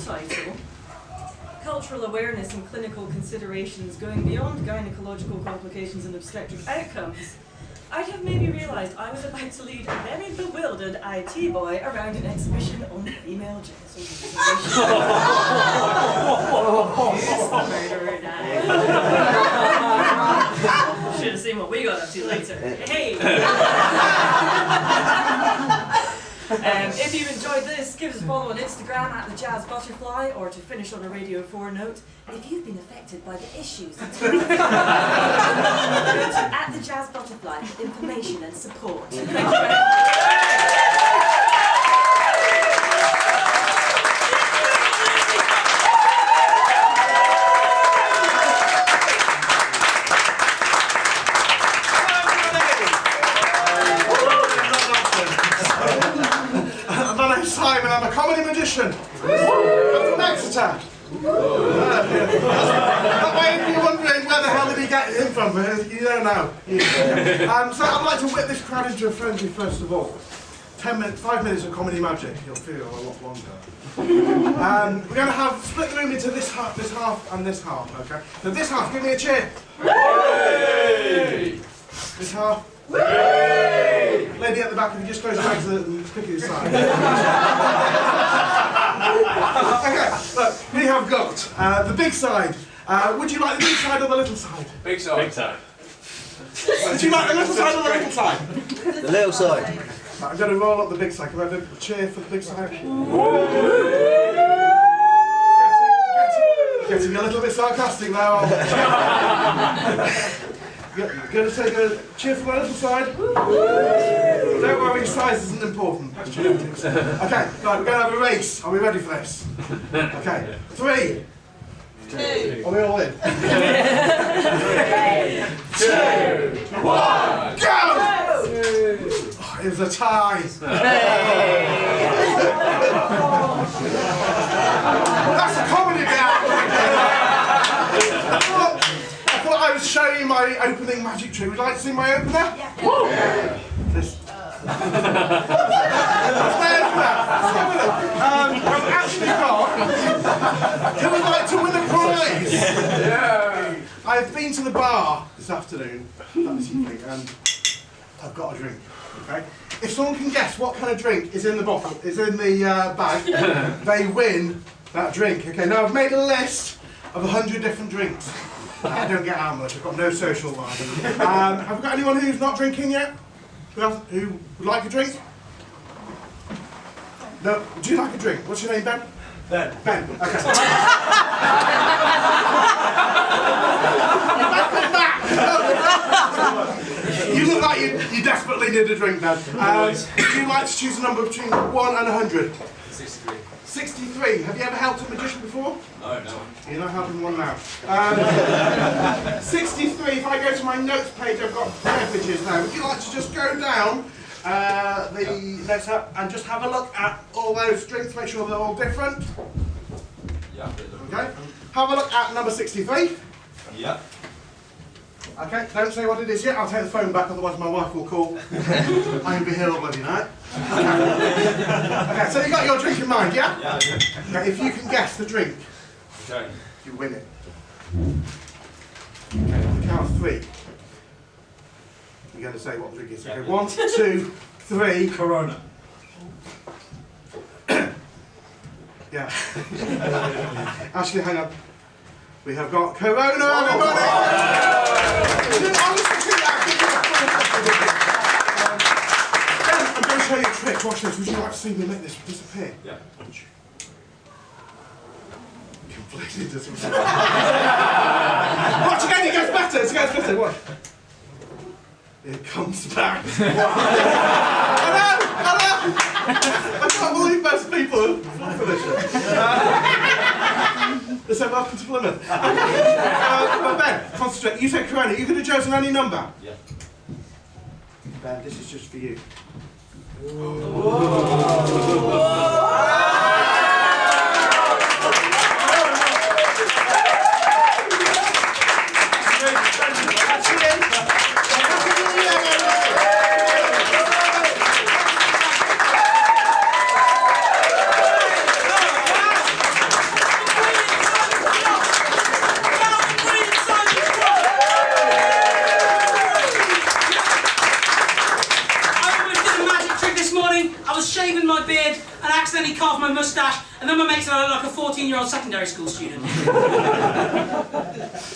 title, Cultural Awareness and Clinical Considerations Going Beyond Gynecological Complications and Obstetric Outcomes, I'd have maybe realised I was about to lead a very bewildered IT boy around an exhibition on female genital mutilation. Who's the murderer now? Should have seen what we got up to later. Hey! If you enjoyed this, give us a follow on Instagram at The Jazz Butterfly, or to finish on a Radio 4 note, if you've been affected by the issues go to at The Jazz Butterfly for information and support. Thank you very much. Simon, I'm a comedy magician. I'm from Exeter. That way, if you're wondering where the hell did he get him from, you don't know. So I'd like to whip this crowd into a frenzy first of all. 5 minutes of comedy magic. You'll feel a lot longer. We're going to split the room into this half, and this half. Okay. So this half, give me a cheer. Whee! This half. Whee! Lady at the back, if you just close your legs and pick it aside. Okay, look, we have got the big side. Would you like the big side or the little side? Big side. Big side. Would you like the little side or the little side? The little side. Right, I'm going to roll up the big side. Can I have a cheer for the big side? Getting a little bit sarcastic now. You're going to take a cheer for my little side. Don't worry, size isn't important. That's genetics. Okay, right, we're going to have a race. Are we ready for this? Okay, 3, 2. Are we all in? 3, 2, 1, go! Oh, it was a tie. That's a comedy bit. I thought I was showing my opening magic trick. Would you like to see my opener? Yeah. This. That's my opener. I've actually got. Who would like to win a prize? Yeah. I've been to the bar this afternoon, this evening, and I've got a drink. Okay. If someone can guess what kind of drink is in the bottle, is in the bag, they win that drink. Okay. Now I've made a list of 100 different drinks. I don't get out much, I've got no social life. Have we got anyone who's not drinking yet? Who would like a drink? No? Would you like a drink? What's your name, Ben? Ben. Ben, okay. You look like you desperately need a drink, Ben. Would you like to choose a number between 1 and 100? 63. 63. Have you ever helped a magician before? No, no. You're not helping one now. 63, if I go to my notes page, I've got beverages now. Would you like to just go down the notes up and just have a look at all those drinks, make sure they're all different? Yeah. Okay. Have a look at number 63. Yeah. Okay, don't say what it is yet, I'll take the phone back, otherwise my wife will call. I'm be here all bloody night. Okay, so you got your drink in mind, yeah? Yeah. Okay, if you can guess the drink, Okay. you win it. Okay, on the count of 3. You're going to say what the drink is. Okay, 1, 2, 3. Corona. Yeah. Actually, hang on. We have got Corona, everybody! I'm going to show you a trick. Watch this. Would you like to see me make this disappear? Yeah. Completely disappear. Watch again, it gets better. It gets better. Watch. It comes back. Hello! Hello! I can't believe most people fall for this shit. They say welcome to Plymouth. But Ben, concentrate. You say Corona. You could have chosen any number. Yeah. Ben, this is just for you. beard and accidentally carved my moustache, and then my mates said I look like a 14-year-old secondary school student.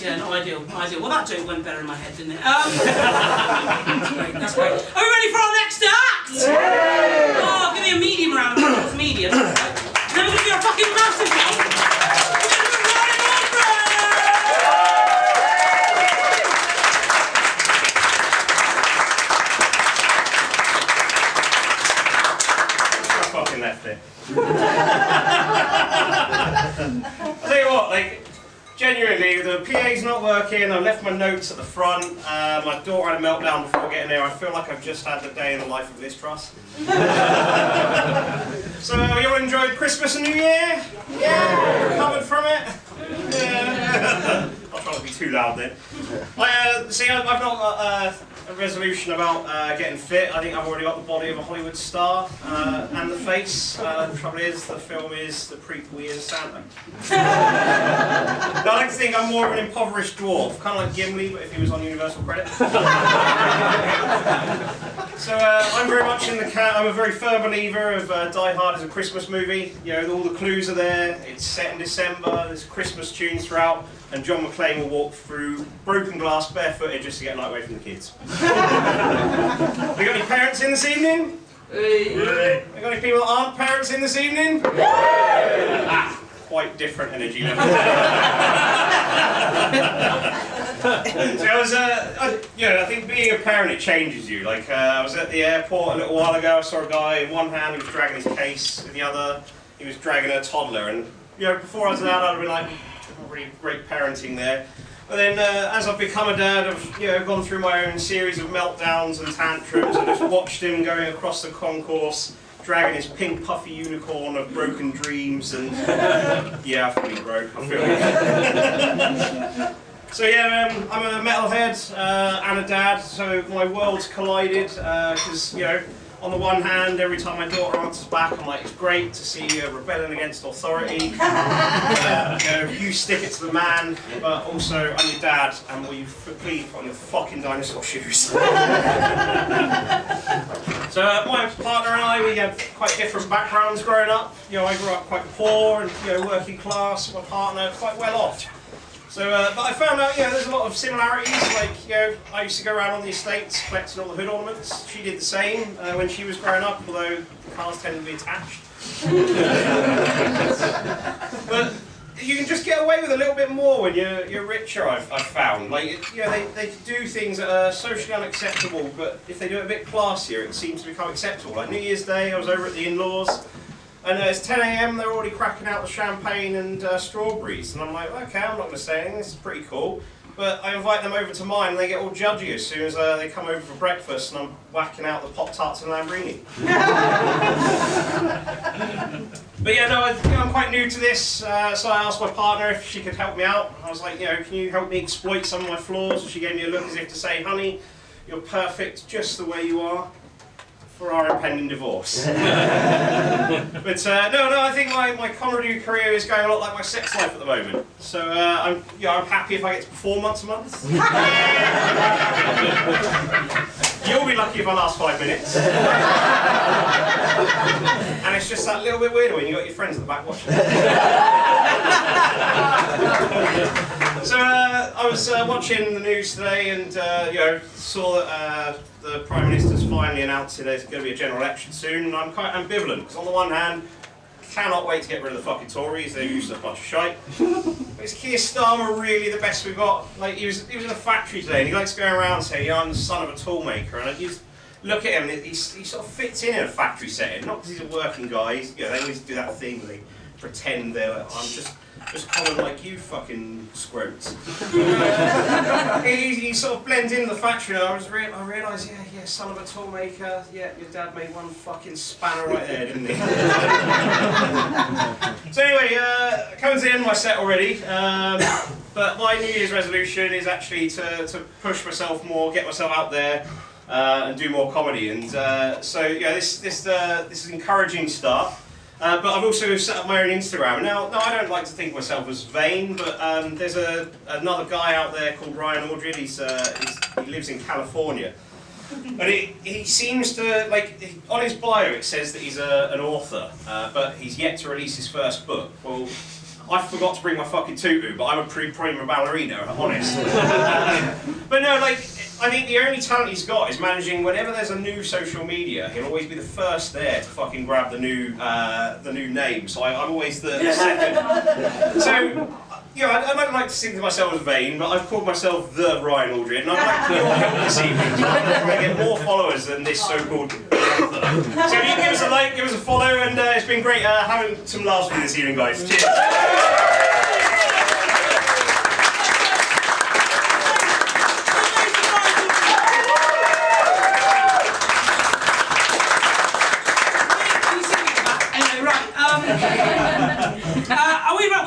Yeah, not ideal, not ideal. Well, that joke went better in my head, didn't it? That's great, that's great. Are we ready for our next act? Oh, give me a medium round of applause, medium. Then we're going to do a fucking massive one. Fucking left it. I'll tell you what, like, genuinely, the PA's not working, I've left my notes at the front, my daughter had a meltdown before getting there, I feel like I've just had the day in the life of Liz Truss. So, you all enjoyed Christmas and New Year? Yeah! Recovered from it? Yeah. I'll try not to be too loud then. See, I've not got a resolution about getting fit. I think I've already got the body of a Hollywood star and the face. The trouble is, the film is the prequel Years of Santa. I like to think I'm more of an impoverished dwarf, kind of like Gimli, but if he was on Universal Credit. So I'm very much in the I'm a very firm believer of Die Hard as a Christmas movie. You know, all the clues are there. It's set in December. There's Christmas tunes throughout. And John McClane will walk through broken glass barefooted just to get a night away from the kids. We got any parents in this evening? Hey. We got any people that aren't parents in this evening? Quite different energy level. So I think being a parent, it changes you. Like I was at the airport a little while ago. I saw a guy in one hand he was dragging his case, in the other he was dragging a toddler. And before I was an adult, I'd be like, really great parenting there. But then as I've become a dad, I've gone through my own series of meltdowns and tantrums. I just watched him going across the concourse, dragging his pink puffy unicorn of broken dreams, and yeah, I feel he broke. I feel it. So yeah, I'm a metalhead and a dad, so my worlds collided because on the one hand, every time my daughter answers back, I'm like, it's great to see you rebelling against authority. You stick it to the man, but also I'm your dad, and will you please put on your fucking dinosaur shoes? So my partner and I, we have quite different backgrounds growing up. I grew up quite poor and working class. My partner quite well off. So, but I found out, there's a lot of similarities. Like, I used to go around on the estates collecting all the hood ornaments. She did the same when she was growing up, although the cars tended to be attached. But you can just get away with a little bit more when you're richer. I've found, like, they do things that are socially unacceptable, but if they do it a bit classier, it seems to become acceptable. Like New Year's Day, I was over at the in-laws. And it's 10 AM, they're already cracking out the champagne and strawberries. And I'm like, okay, I'm not going to say anything, this is pretty cool. But I invite them over to mine and they get all judgy as soon as they come over for breakfast and I'm whacking out the Pop-Tarts and Lambrini. But I'm quite new to this, so I asked my partner if she could help me out. I was like, can you help me exploit some of my flaws? And she gave me a look as if to say, honey, you're perfect just the way you are for our impending divorce. But no, I think my comedy career is going a lot like my sex life at the moment. So I'm happy if I get to perform once a month. You'll be lucky if I last 5 minutes. And it's just that little bit weirder when you've got your friends at the back watching. So I was watching the news today and saw that the Prime Minister's finally announced that there's going to be a general election soon, and I'm quite ambivalent, because on the one hand, cannot wait to get rid of the fucking Tories, they're useless bunch of shite. But is Keir Starmer really the best we've got? Like, he was in a factory today, and he likes going around saying, I'm the son of a toolmaker, and you just look at him, and he sort of fits in a factory setting, not because he's a working guy, they always do that thing where they pretend they're like, I'm just common like you fucking squirts. He sort of blends into the factory and I realised, yeah, son of a toolmaker, yeah, your dad made one fucking spanner right there, didn't he? So anyway, coming to the end of my set already, but my New Year's resolution is actually to push myself more, get myself out there, and do more comedy. And this is an encouraging start. But I've also set up my own Instagram. Now I don't like to think of myself as vain, but there's another guy out there called Ryan Aldred. He lives in California. But he seems to, like, on his bio it says that he's an author, but he's yet to release his first book. Well, I forgot to bring my fucking tutu, but I'm a prima ballerina, I'm honest. But no, like, I think the only talent he's got is managing, whenever there's a new social media, he'll always be the first there to fucking grab the new name, so I'm always the second. So, you know, I don't like to think of myself as vain, but I've called myself the Ryan Aldred, and I'd like to be your help this evening to try and get more followers than this so-called author. So if you give us a like, give us a follow, and it's been great having some laughs with you this evening, guys. Cheers!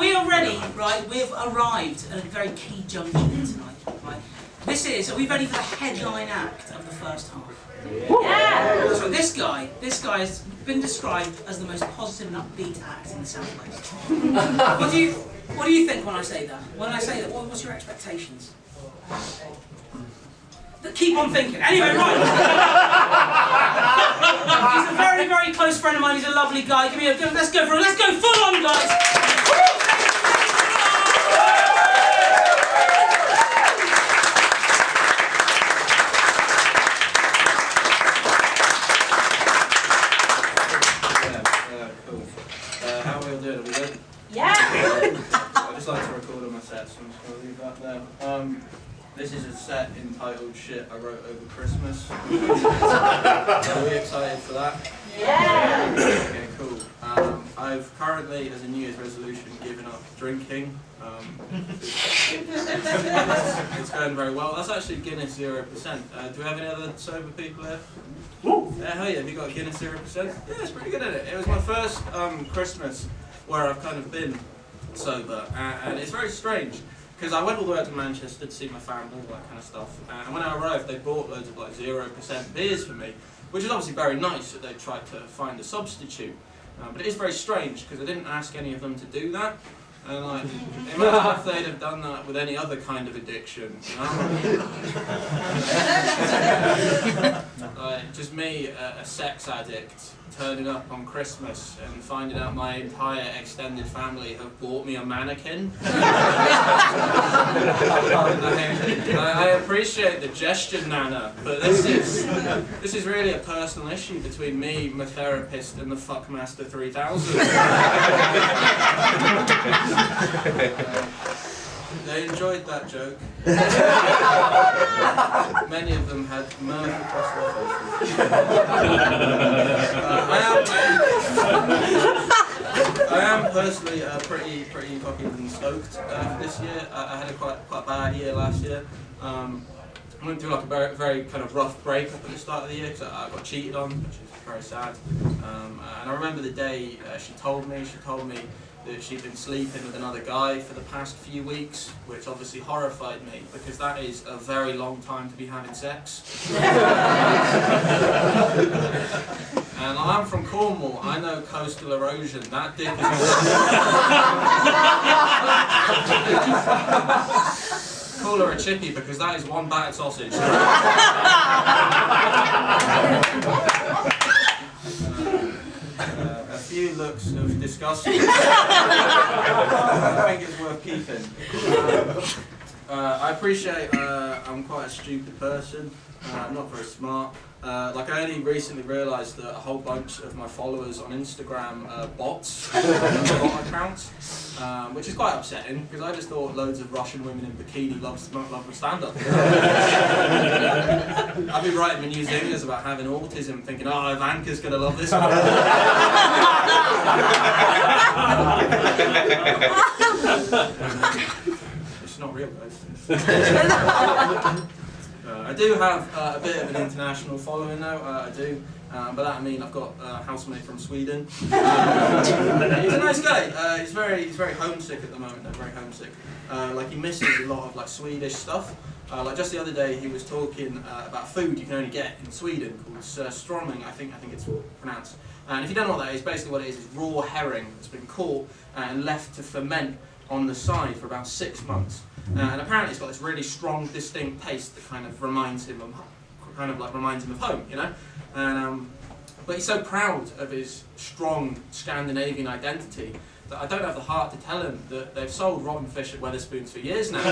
We are ready, right? We've arrived at a very key junction tonight, right? Are we ready for the headline act of the first half? Yeah! So this guy has been described as the most positive and upbeat act in the Southwest. What do you think when I say that? When I say that, what's your expectations? Keep on thinking. Anyway, right. He's a very, very close friend of mine. He's a lovely guy. Let's go full on, guys. Cool. How are we all doing? Are we good? Yeah! I just like to record on my set, so I'm just going to leave that there. This is a set entitled Shit I Wrote Over Christmas. Are we excited for that? Yeah! Okay, cool. I've currently, as a New Year's resolution, given up drinking. It's going very well. That's actually Guinness 0%. Do we have any other sober people here? Yeah, hell yeah, have you got a Guinness 0%? Yeah, it's pretty good at it. It was my first Christmas where I've kind of been sober, and it's very strange. Because I went all the way out to Manchester to see my family, all that kind of stuff. And when I arrived, they bought loads of like 0% beers for me, which is obviously very nice that they tried to find a substitute. But it is very strange because I didn't ask any of them to do that. And like, imagine if they'd have done that with any other kind of addiction, you know? Like, just me, a sex addict, turning up on Christmas and finding out my entire extended family have bought me a mannequin. I appreciate the gesture, Nana, but this is really a personal issue between me, my therapist, and the Fuckmaster 3000. They enjoyed that joke. Many of them had mirth across their faces. I am personally pretty fucking stoked for this year. I had a quite bad year last year. I went through like a very kind of rough breakup at the start of the year because I got cheated on, which is very sad. And I remember the day she told me that she'd been sleeping with another guy for the past few weeks, which obviously horrified me because that is a very long time to be having sex. And I'm from Cornwall, I know coastal erosion, that dick is... Call her a chippy because that is one battered sausage. A few looks of disgusting. I think it's worth keeping. I appreciate I'm quite a stupid person. I'm not very smart. Like I only recently realised that a whole bunch of my followers on Instagram are bots, bot accounts, which is quite upsetting because I just thought loads of Russian women in bikini love my stand-up. I've been writing my new zingers about having autism, thinking, oh, Ivanka's gonna love this one. It's not real, guys. I do have a bit of an international following now, I do. By that I mean I've got a housemate from Sweden. He's a nice guy. He's very homesick at the moment. Very homesick. Like he misses a lot of like Swedish stuff. Like just the other day he was talking about food you can only get in Sweden called surströmming. I think it's pronounced. And if you don't know what that is, basically what it is raw herring that's been caught and left to ferment on the side for about 6 months. And apparently it's got this really strong, distinct taste that kind of reminds him of kind of like reminds him of home, you know. And but he's so proud of his strong Scandinavian identity that I don't have the heart to tell him that they've sold rotten fish at Wetherspoons for years now.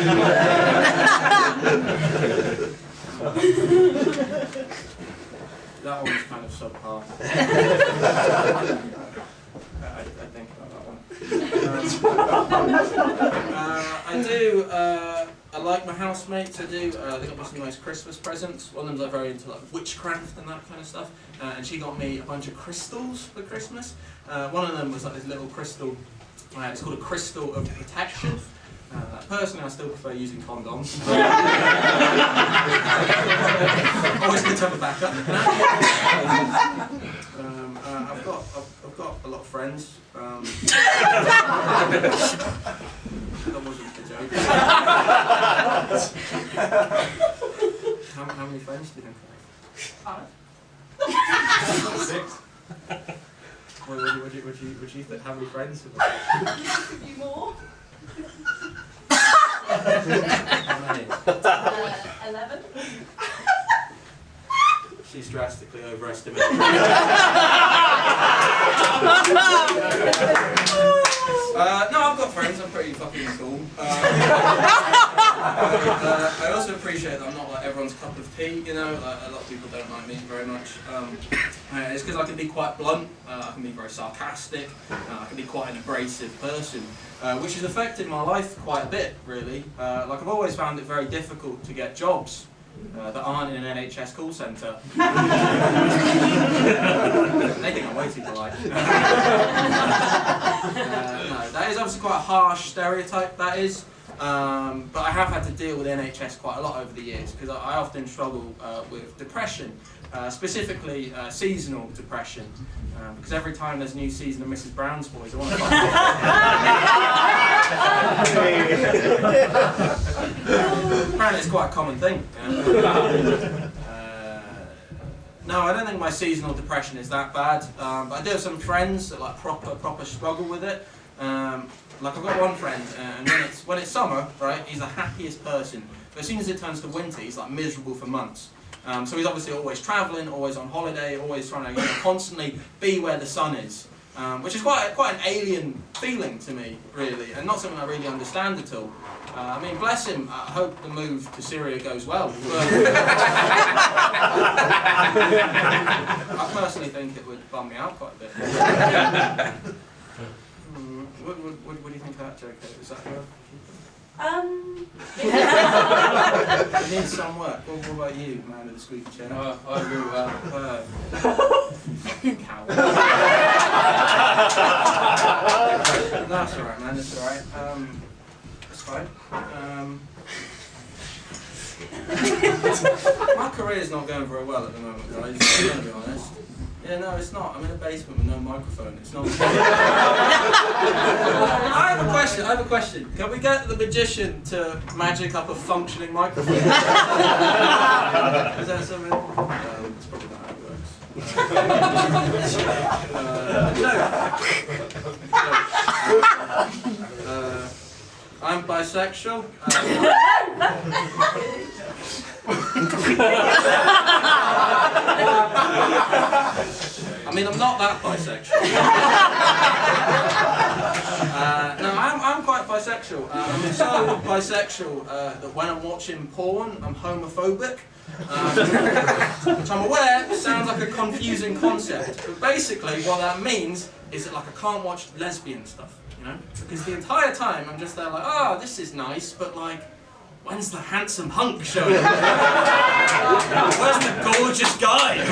That one was kind of subpar. I think about that one. I like my housemates. I do. They got me some nice Christmas presents. One of them's like very into like witchcraft and that kind of stuff. And she got me a bunch of crystals for Christmas. One of them was like this little crystal. It's called a crystal of protection. Personally, I still prefer using condoms. Always good to have a backup. I've got a lot of friends. That wasn't a joke. How many friends do you think I have? 6. Would you think, how many friends? A few more. How many? 11. She's drastically overestimated. No, I've got friends. I'm pretty fucking cool. I also appreciate that I'm not like everyone's cup of tea. You know, like, a lot of people don't like me very much. It's because I can be quite blunt. I can be very sarcastic. I can be quite an abrasive person, which has affected my life quite a bit, really. Like I've always found it very difficult to get jobs that aren't in an NHS call centre. They think I'm way too polite. No, that is obviously quite a harsh stereotype, that is. But I have had to deal with NHS quite a lot over the years because I often struggle with depression, specifically seasonal depression. Because every time there's a new season of Mrs. Brown's Boys, I want to apparently it's quite a common thing. No, I don't think my seasonal depression is that bad, but I do have some friends that like proper struggle with it. Like I've got one friend, and when it's summer, right, he's the happiest person. But as soon as it turns to winter, he's like miserable for months. So he's obviously always travelling, always on holiday, always trying to constantly be where the sun is, which is quite an alien feeling to me, really, and not something I really understand at all. I mean, bless him. I hope the move to Syria goes well. But I personally think it would bum me out quite a bit. What do you think of that joke? Is that good? It needs some work. What about you, man with the squeaky chair? I agree with that. Coward. That's alright, man. That's alright. That's fine. My career's not going very well at the moment, guys. I'm going to be honest. Yeah, no, it's not. I'm in a basement with no microphone. It's not. I have a question. Can we get the magician to magic up a functioning microphone? Is that something? That's probably not how it works. I'm bisexual. I mean, I'm not that bisexual. No, I'm quite bisexual. I'm so bisexual that when I'm watching porn, I'm homophobic. Which I'm aware sounds like a confusing concept, but basically what that means is that like I can't watch lesbian stuff, you know? Because the entire time I'm just there like, oh, this is nice, but like, when's the handsome hunk showing up? Where's the gorgeous guy?